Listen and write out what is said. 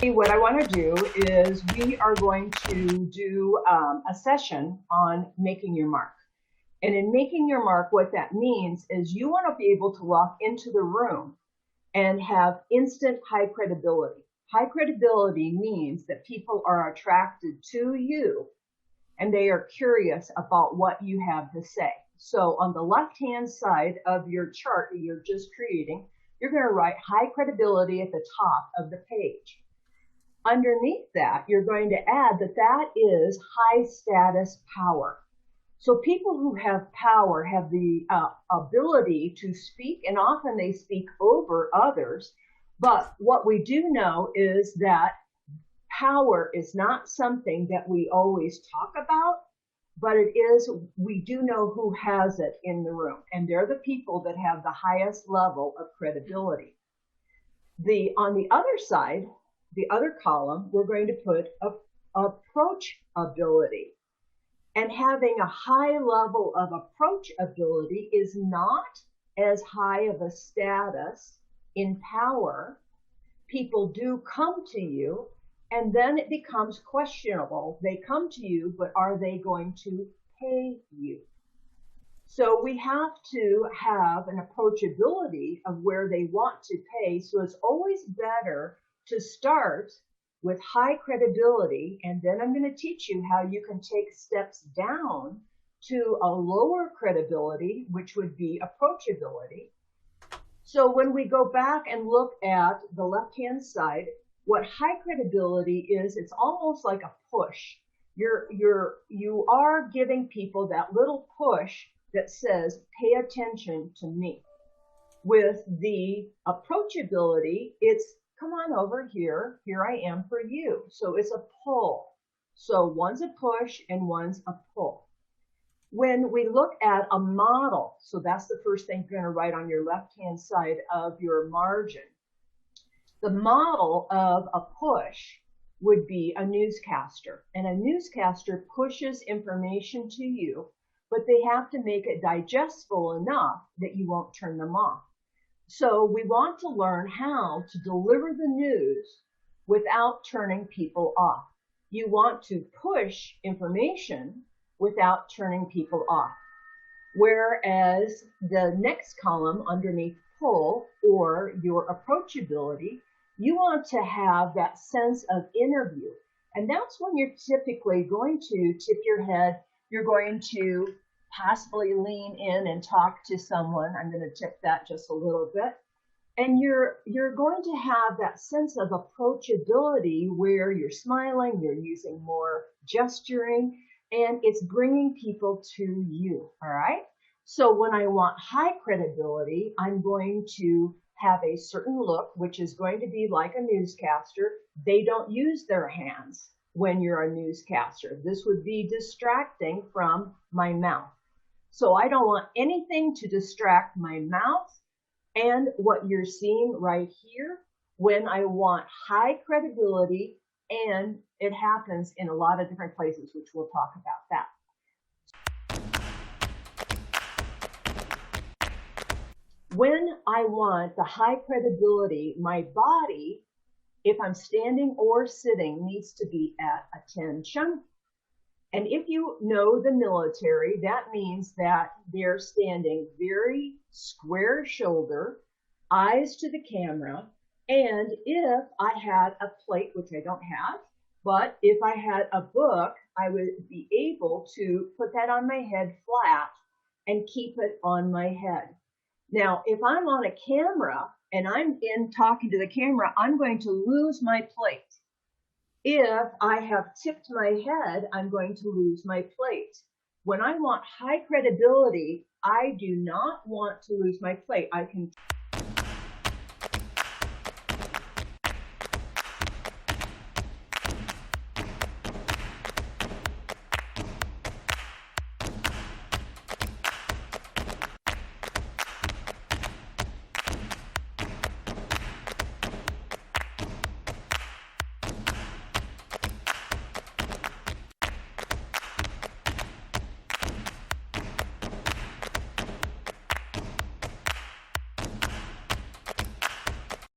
What I want to do is we are going to do a session on making your mark. And in making your mark, what that means is you want to be able to walk into the room and have instant high credibility. High credibility means that people are attracted to you and they are curious about what you have to say. So on the left-hand side of your chart that you're just creating, you're going to write high credibility at the top of the page. Underneath that, you're going to add that that is high status power. So people who have power have the ability to speak, and often they speak over others. But what we do know is that power is not something that we always talk about, but it is, we do know who has it in the room, and they're the people that have the highest level of credibility. On the other side, the other column, we're going to put approachability. And having a high level of approachability is not as high of a status in power. People do come to you, and then it becomes questionable. They come to you, but are they going to pay you? So we have to have an approachability of where they want to pay. So it's always better to start with high credibility, and then I'm going to teach you how you can take steps down to a lower credibility, which would be approachability. So when we go back and look at the left-hand side, what high credibility is, it's almost like a push. You are giving people that little push that says, pay attention to me. With the approachability, it's come on over here. Here I am for you. So it's a pull. So one's a push and one's a pull. When we look at a model, so that's the first thing you're going to write on your left-hand side of your margin. The model of a push would be a newscaster. And a newscaster pushes information to you, but they have to make it digestible enough that you won't turn them off. So we want to learn how to deliver the news without turning people off. You want to push information without turning people off. Whereas the next column underneath pull, or your approachability, you want to have that sense of interview. And that's when you're typically going to tip your head. You're going to possibly lean in and talk to someone. I'm going to tip that just a little bit. And you're going to have that sense of approachability where you're smiling, you're using more gesturing, and it's bringing people to you, all right? So when I want high credibility, I'm going to have a certain look, which is going to be like a newscaster. They don't use their hands when you're a newscaster. This would be distracting from my mouth. So I don't want anything to distract my mouth. And what you're seeing right here, when I want high credibility, and it happens in a lot of different places, which we'll talk about that. When I want the high credibility, my body, if I'm standing or sitting, needs to be at attention. And if you know the military, that means that they're standing very square shoulder, eyes to the camera. And if I had a plate, which I don't have, but if I had a book, I would be able to put that on my head flat and keep it on my head. Now, if I'm on a camera and I'm talking to the camera, I'm going to lose my plate. If I have tipped my head, I'm going to lose my plate. When I want high credibility, I do not want to lose my plate. I can